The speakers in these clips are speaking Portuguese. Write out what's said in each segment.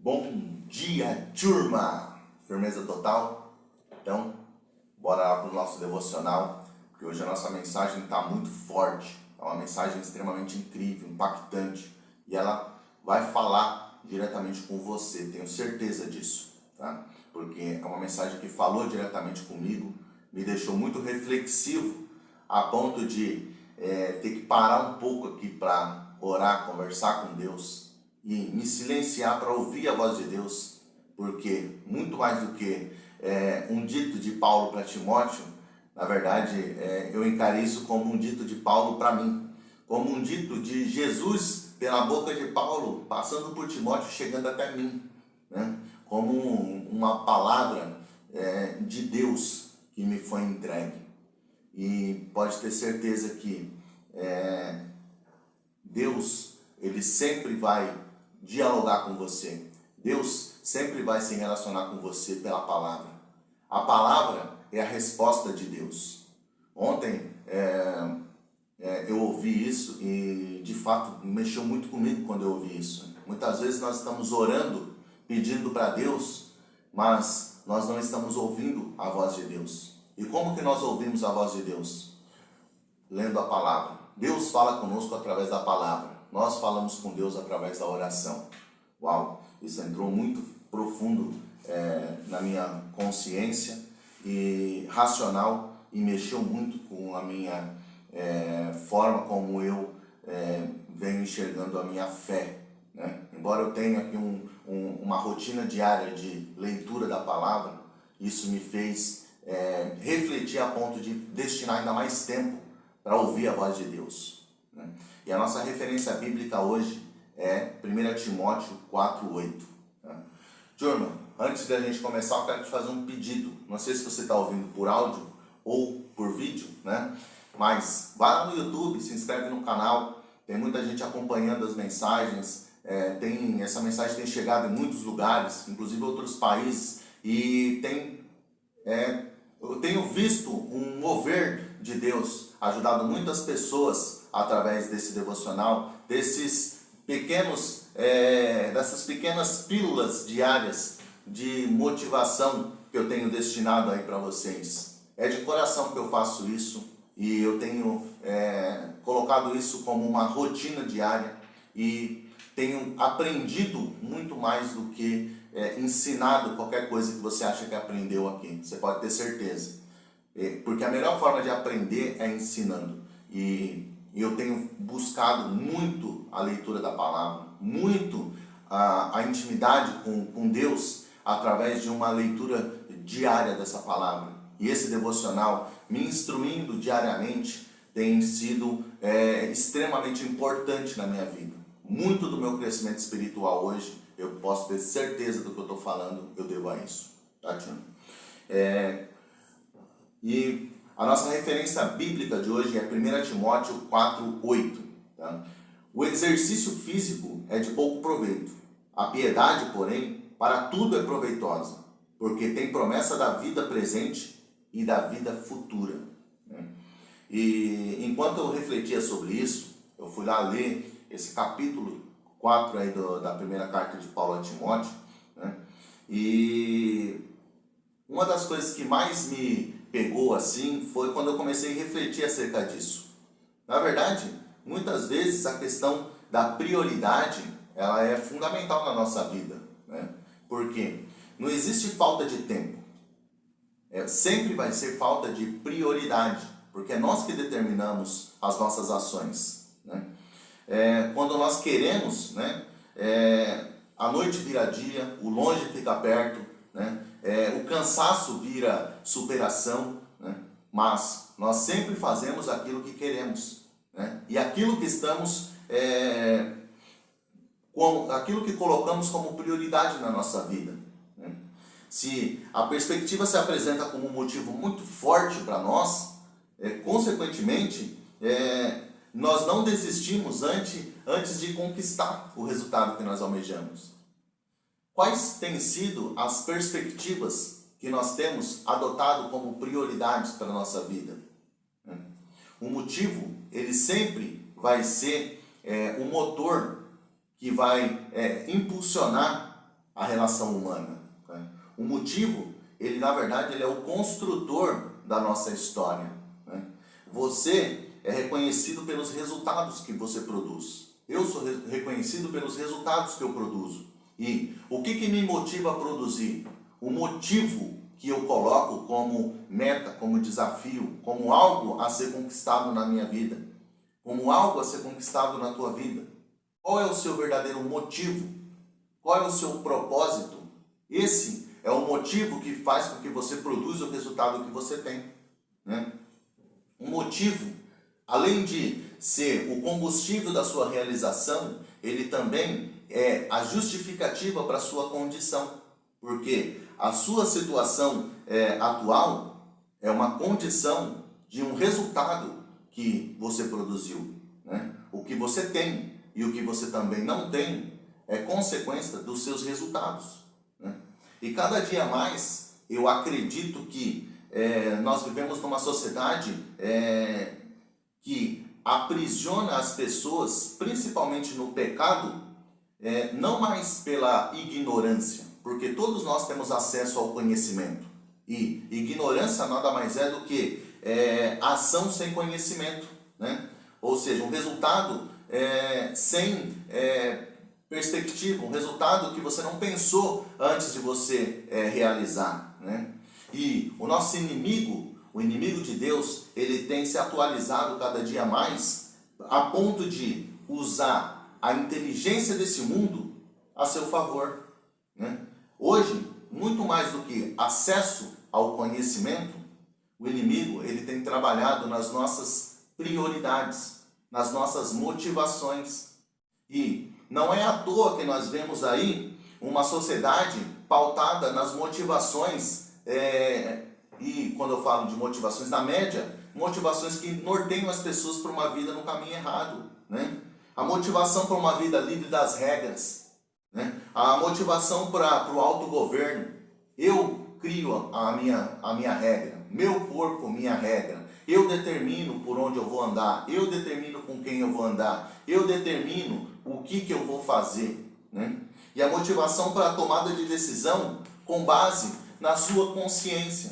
Bom dia, turma! Firmeza total? Então, bora lá para o nosso devocional, porque hoje a nossa mensagem está muito forte. É uma mensagem extremamente incrível, impactante, e ela vai falar diretamente com você, tenho certeza disso, tá? Porque é uma mensagem que falou diretamente comigo, me deixou muito reflexivo, a ponto de ter que parar um pouco aqui para orar, conversar com Deus, e me silenciar para ouvir a voz de Deus, porque muito mais do que um dito de Paulo para Timóteo, na verdade eu encarei isso como um dito de Paulo para mim, como um dito de Jesus pela boca de Paulo, passando por Timóteo, chegando até mim, né? Como uma palavra de Deus que me foi entregue. E pode ter certeza que Deus, ele sempre vai dialogar com você. Deus sempre vai se relacionar com você pela palavra. A palavra é a resposta de Deus. Ontem eu ouvi isso e de fato mexeu muito comigo quando eu ouvi isso. Muitas vezes nós estamos orando, pedindo para Deus, mas nós não estamos ouvindo a voz de Deus. E como que nós ouvimos a voz de Deus? Lendo a palavra. Deus fala conosco através da palavra. Nós falamos com Deus através da oração. Uau, isso entrou muito profundo na minha consciência e racional e mexeu muito com a minha forma como eu venho enxergando a minha fé, né? Embora eu tenha aqui uma rotina diária de leitura da palavra, isso me fez refletir a ponto de destinar ainda mais tempo para ouvir a voz de Deus, né? E a nossa referência bíblica hoje é 1 Timóteo 4:8. Né? Turma, antes da gente começar, eu quero te fazer um pedido. Não sei se você está ouvindo por áudio ou por vídeo, né? Mas vai lá no YouTube, se inscreve no canal. Tem muita gente acompanhando as mensagens. Essa mensagem tem chegado em muitos lugares, inclusive outros países. E eu tenho visto um mover de Deus, ajudado muitas pessoas através desse devocional, dessas pequenas pílulas diárias de motivação que eu tenho destinado aí para vocês. É de coração que eu faço isso e eu tenho colocado isso como uma rotina diária e tenho aprendido muito mais do que ensinado qualquer coisa que você acha que aprendeu aqui. Você pode ter certeza. Porque a melhor forma de aprender é ensinando. E eu tenho buscado muito a leitura da palavra, muito a intimidade com Deus através de uma leitura diária dessa palavra. E esse devocional, me instruindo diariamente, tem sido extremamente importante na minha vida. Muito do meu crescimento espiritual hoje, eu posso ter certeza do que eu estou falando, eu devo a isso. Tá, Tino? E a nossa referência bíblica de hoje é 1 Timóteo 4:8. Tá? O exercício físico é de pouco proveito. A piedade, porém, para tudo é proveitosa, porque tem promessa da vida presente e da vida futura. Né? E enquanto eu refletia sobre isso, eu fui lá ler esse capítulo 4 aí da primeira carta de Paulo a Timóteo, né? E uma das coisas que mais me pegou assim foi quando eu comecei a refletir acerca disso. Na verdade, muitas vezes a questão da prioridade, ela é fundamental na nossa vida, né? Porque não existe falta de tempo. Sempre vai ser falta de prioridade, porque é nós que determinamos as nossas ações, né? Quando nós queremos, né, a noite vira dia, o longe fica perto, né? O cansaço vira superação, né? Mas nós sempre fazemos aquilo que queremos, né? E aquilo que estamos, aquilo que colocamos como prioridade na nossa vida, né? Se a perspectiva se apresenta como um motivo muito forte para nós, consequentemente, nós não desistimos antes de conquistar o resultado que nós almejamos. Quais têm sido as perspectivas que nós temos adotado como prioridades para a nossa vida? O motivo, ele sempre vai ser o motor que vai impulsionar a relação humana, né? O motivo, ele na verdade, ele é o construtor da nossa história, né? Você é reconhecido pelos resultados que você produz. Eu sou reconhecido pelos resultados que eu produzo. E o que me motiva a produzir? O motivo que eu coloco como meta, como desafio, como algo a ser conquistado na minha vida, como algo a ser conquistado na tua vida. Qual é o seu verdadeiro motivo? Qual é o seu propósito? Esse é o motivo que faz com que você produza o resultado que você tem, né? O motivo, além de ser o combustível da sua realização, ele também é a justificativa para a sua condição. Porque a sua situação atual é uma condição de um resultado que você produziu, né? O que você tem e o que você também não tem é consequência dos seus resultados, né? E cada dia mais eu acredito que nós vivemos numa sociedade que aprisiona as pessoas, principalmente no pecado, não mais pela ignorância, porque todos nós temos acesso ao conhecimento. E ignorância nada mais é do que ação sem conhecimento, né? Ou seja, um resultado sem perspectiva, um resultado que você não pensou antes de você realizar, né? E o nosso inimigo, o inimigo de Deus, ele tem se atualizado cada dia mais a ponto de usar a inteligência desse mundo a seu favor, né? Hoje, muito mais do que acesso ao conhecimento, o inimigo ele tem trabalhado nas nossas prioridades, nas nossas motivações. E não é à toa que nós vemos aí uma sociedade pautada nas motivações, e quando eu falo de motivações, na média, motivações que norteiam as pessoas para uma vida no caminho errado, né? A motivação para uma vida livre das regras, né? A motivação para o autogoverno. Eu crio a minha regra, meu corpo, minha regra. Eu determino por onde eu vou andar, eu determino com quem eu vou andar, eu determino o que eu vou fazer, né? E a motivação para a tomada de decisão com base na sua consciência.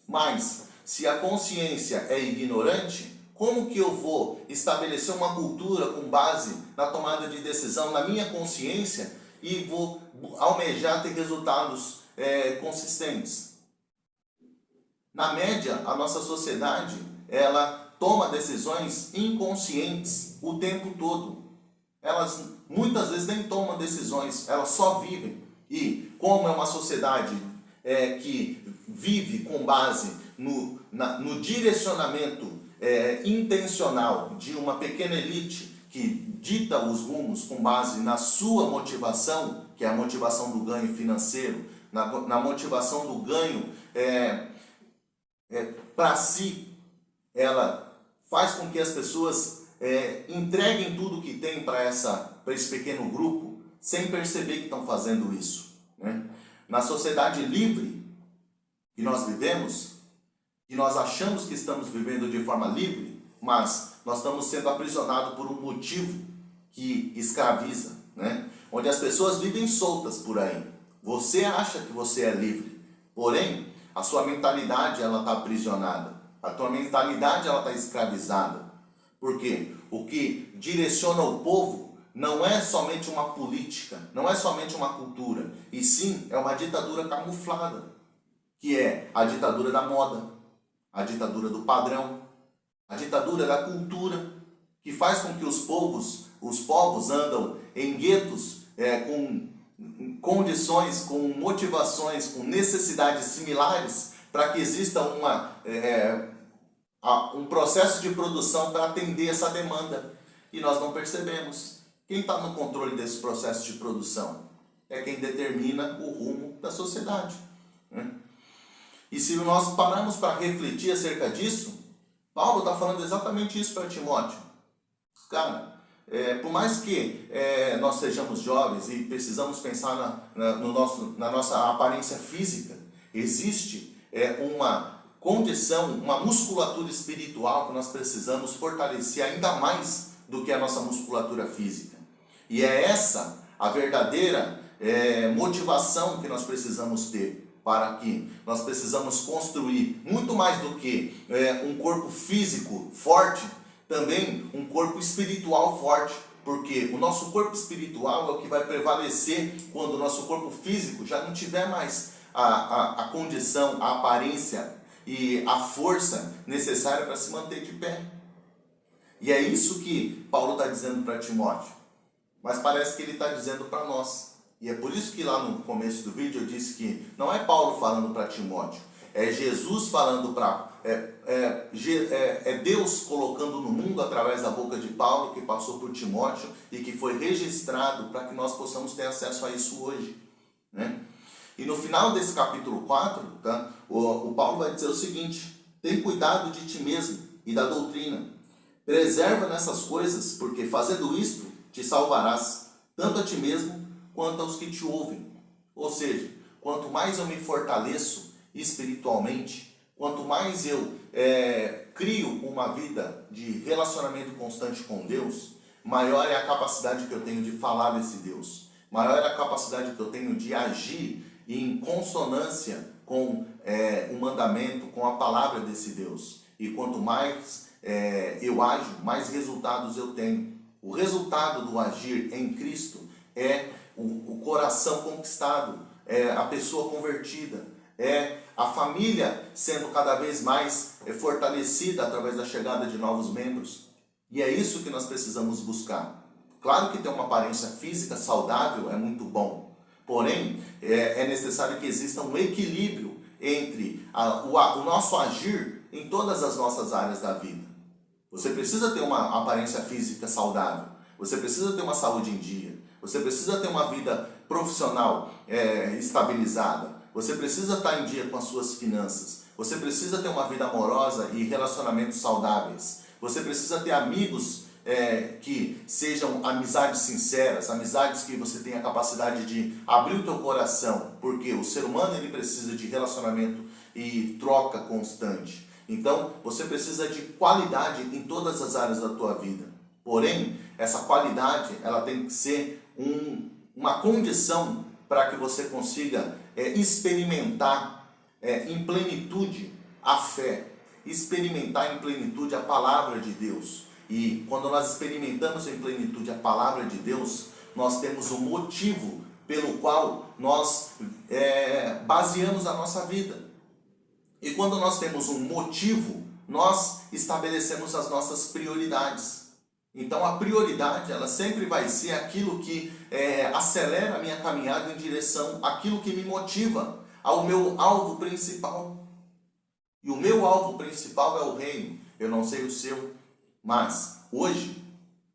Mas, se a consciência é ignorante, como que eu vou estabelecer uma cultura com base na tomada de decisão, na minha consciência, e vou almejar ter resultados consistentes? Na média, a nossa sociedade, ela toma decisões inconscientes o tempo todo. Elas muitas vezes nem tomam decisões, elas só vivem. E como é uma sociedade que vive com base no direcionamento intencional de uma pequena elite que dita os rumos com base na sua motivação, que é a motivação do ganho financeiro, na motivação do ganho para si, ela faz com que as pessoas entreguem tudo que tem para esse pequeno grupo, sem perceber que estão fazendo isso, né? Na sociedade livre que nós vivemos, e nós achamos que estamos vivendo de forma livre, mas nós estamos sendo aprisionados por um motivo que escraviza, né? Onde as pessoas vivem soltas por aí. Você acha que você é livre, porém a sua mentalidade ela está aprisionada, a tua mentalidade ela está escravizada. Porque o que direciona o povo não é somente uma política, não é somente uma cultura, e sim é uma ditadura camuflada, que é a ditadura da moda, a ditadura do padrão, a ditadura da cultura, que faz com que os povos andam em guetos com condições, com motivações, com necessidades similares, para que exista um processo de produção para atender essa demanda. E nós não percebemos. Quem está no controle desse processo de produção? É quem determina o rumo da sociedade, né? E se nós pararmos para refletir acerca disso, Paulo está falando exatamente isso para Timóteo. Cara, por mais que nós sejamos jovens e precisamos pensar na nossa aparência física, existe uma condição, uma musculatura espiritual que nós precisamos fortalecer ainda mais do que a nossa musculatura física. E é essa a verdadeira motivação que nós precisamos ter para que nós precisamos construir muito mais do que um corpo físico forte, também um corpo espiritual forte, porque o nosso corpo espiritual é o que vai prevalecer quando o nosso corpo físico já não tiver mais a condição, a aparência e a força necessária para se manter de pé. E é isso que Paulo está dizendo para Timóteo, mas parece que ele está dizendo para nós. E é por isso que lá no começo do vídeo eu disse que não é Paulo falando para Timóteo, é Jesus falando para... É Deus colocando no mundo através da boca de Paulo, que passou por Timóteo e que foi registrado para que nós possamos ter acesso a isso hoje, né? E no final desse capítulo 4, tá, o Paulo vai dizer o seguinte: tem cuidado de ti mesmo e da doutrina. Preserva nessas coisas, porque fazendo isto te salvarás, tanto a ti mesmo quanto aos que te ouvem. Ou seja, quanto mais eu me fortaleço espiritualmente, quanto mais eu crio uma vida de relacionamento constante com Deus, maior é a capacidade que eu tenho de falar desse Deus, maior é a capacidade que eu tenho de agir em consonância com o mandamento, com a palavra desse Deus. E quanto mais eu ajo, mais resultados eu tenho. O resultado do agir em Cristo é o coração conquistado, é a pessoa convertida, é a família sendo cada vez mais fortalecida através da chegada de novos membros. E é isso que nós precisamos buscar. Claro que ter uma aparência física saudável é muito bom, porém é necessário que exista um equilíbrio entre o nosso agir em todas as nossas áreas da vida. Você precisa ter uma aparência física saudável, você precisa ter uma saúde em dia, você precisa ter uma vida profissional estabilizada, você precisa estar em dia com as suas finanças, você precisa ter uma vida amorosa e relacionamentos saudáveis, você precisa ter amigos que sejam amizades sinceras, amizades que você tenha a capacidade de abrir o teu coração, porque o ser humano ele precisa de relacionamento e troca constante. Então, você precisa de qualidade em todas as áreas da tua vida. Porém, essa qualidade ela tem que ser uma condição para que você consiga experimentar em plenitude a fé, experimentar em plenitude a palavra de Deus. E quando nós experimentamos em plenitude a palavra de Deus, nós temos um motivo pelo qual nós baseamos a nossa vida. E quando nós temos um motivo, nós estabelecemos as nossas prioridades. Então a prioridade ela sempre vai ser aquilo que acelera a minha caminhada em direção àquilo que me motiva, ao meu alvo principal. E o meu alvo principal é o reino. Eu não sei o seu, mas hoje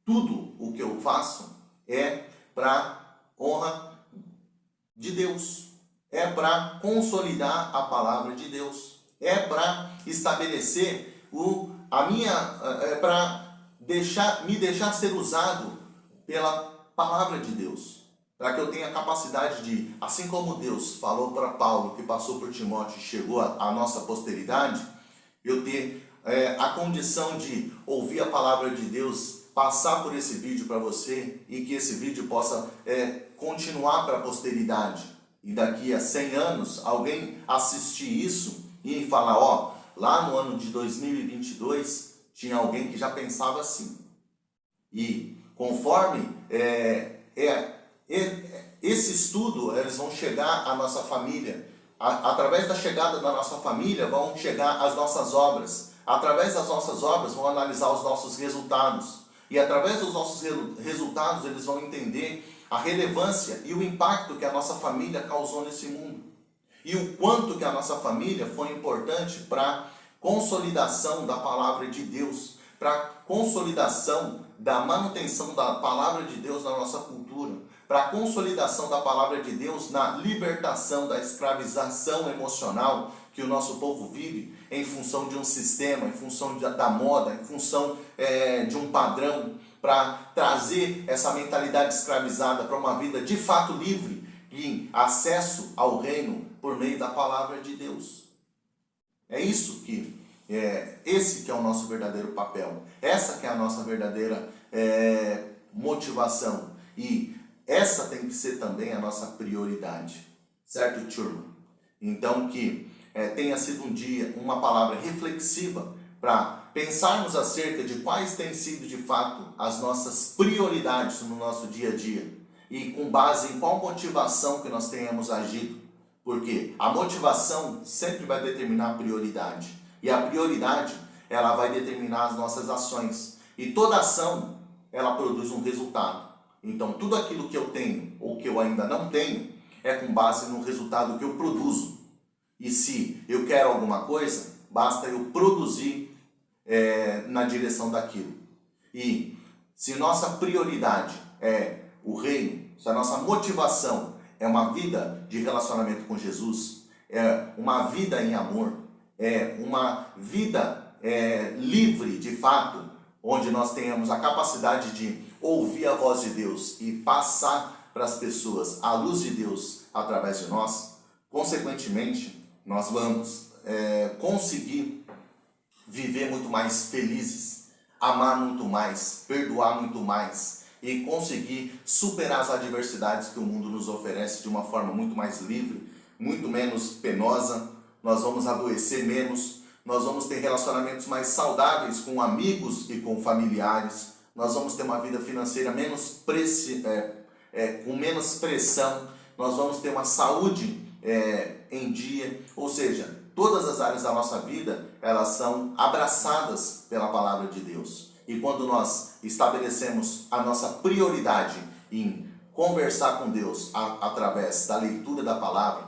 tudo o que eu faço é para honra de Deus. É para consolidar a palavra de Deus. É para estabelecer para me deixar ser usado pela palavra de Deus. Para que eu tenha a capacidade de, assim como Deus falou para Paulo, que passou por Timóteo e chegou à nossa posteridade, eu ter a condição de ouvir a palavra de Deus, passar por esse vídeo para você e que esse vídeo possa continuar para a posteridade. E daqui a 100 anos, alguém assistir isso e falar, lá no ano de 2022, tinha alguém que já pensava assim. E conforme esse estudo, eles vão chegar à nossa família. Através da chegada da nossa família, vão chegar as nossas obras. Através das nossas obras, vão analisar os nossos resultados. E através dos nossos resultados, eles vão entender a relevância e o impacto que a nossa família causou nesse mundo. E o quanto que a nossa família foi importante para a consolidação da palavra de Deus, para a consolidação da manutenção da palavra de Deus na nossa cultura, para a consolidação da palavra de Deus na libertação da escravização emocional que o nosso povo vive em função de um sistema, em função da moda, em função de um padrão, para trazer essa mentalidade escravizada para uma vida de fato livre e acesso ao reino por meio da palavra de Deus. É isso que esse que é o nosso verdadeiro papel, essa que é a nossa verdadeira motivação. E essa tem que ser também a nossa prioridade, certo, turma? Então que tenha sido um dia, uma palavra reflexiva para pensarmos acerca de quais têm sido de fato as nossas prioridades no nosso dia a dia e com base em qual motivação que nós tenhamos agido, porque a motivação sempre vai determinar a prioridade e a prioridade ela vai determinar as nossas ações e toda ação ela produz um resultado. Então tudo aquilo que eu tenho ou que eu ainda não tenho é com base no resultado que eu produzo. E se eu quero alguma coisa, basta eu produzir na direção daquilo. E se nossa prioridade é o reino, se a nossa motivação é uma vida de relacionamento com Jesus, é uma vida em amor, é uma vida livre de fato, onde nós tenhamos a capacidade de ouvir a voz de Deus e passar para as pessoas a luz de Deus através de nós, consequentemente, nós vamos conseguir viver muito mais felizes, amar muito mais, perdoar muito mais e conseguir superar as adversidades que o mundo nos oferece de uma forma muito mais livre, muito menos penosa. Nós vamos adoecer menos, nós vamos ter relacionamentos mais saudáveis com amigos e com familiares, nós vamos ter uma vida financeira com menos pressão, nós vamos ter uma saúde em dia, ou seja, todas as áreas da nossa vida, elas são abraçadas pela palavra de Deus. E quando nós estabelecemos a nossa prioridade em conversar com Deus através da leitura da palavra,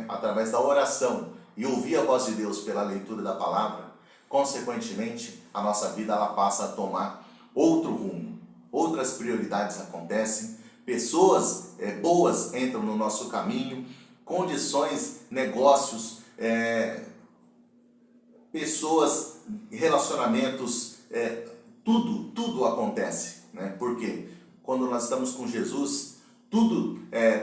através da oração e ouvir a voz de Deus pela leitura da palavra, consequentemente, a nossa vida ela passa a tomar outro rumo. Outras prioridades acontecem, pessoas boas entram no nosso caminho, condições, negócios, pessoas, relacionamentos, tudo acontece, Porque quando nós estamos com Jesus, tudo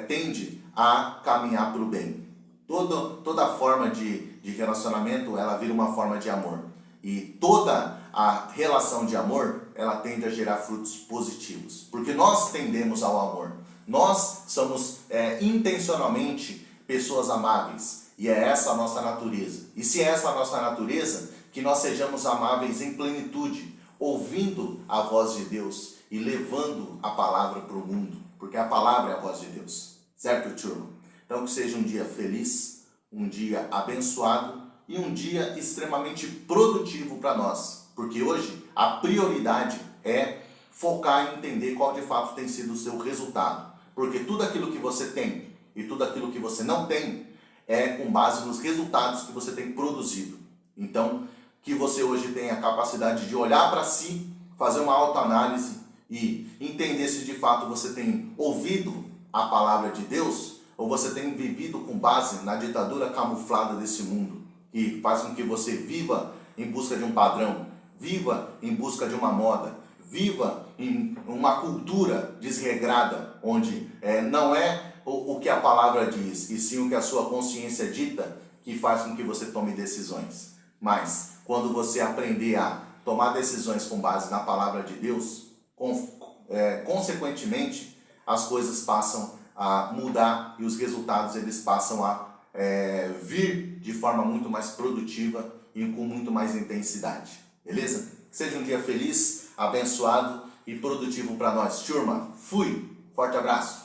tende a caminhar para o bem. Toda forma de relacionamento, ela vira uma forma de amor. E toda a relação de amor, ela tende a gerar frutos positivos. Porque nós tendemos ao amor. Nós somos intencionalmente pessoas amáveis. E é essa a nossa natureza. E se é essa a nossa natureza, que nós sejamos amáveis em plenitude, ouvindo a voz de Deus e levando a palavra para o mundo. Porque a palavra é a voz de Deus. Certo, turma? Então que seja um dia feliz, um dia abençoado e um dia extremamente produtivo para nós. Porque hoje a prioridade é focar em entender qual de fato tem sido o seu resultado. Porque tudo aquilo que você tem e tudo aquilo que você não tem é com base nos resultados que você tem produzido. Então, que você hoje tenha a capacidade de olhar para si, fazer uma autoanálise e entender se de fato você tem ouvido a palavra de Deus ou você tem vivido com base na ditadura camuflada desse mundo, que faz com que você viva em busca de um padrão, viva em busca de uma moda, viva em uma cultura desregrada, onde não é o que a palavra diz, e sim o que a sua consciência dita, que faz com que você tome decisões. Mas, quando você aprender a tomar decisões com base na palavra de Deus, consequentemente, as coisas passam a mudar e os resultados eles passam a vir de forma muito mais produtiva e com muito mais intensidade. Beleza? Que seja um dia feliz, abençoado e produtivo para nós. Turma, fui! Forte abraço!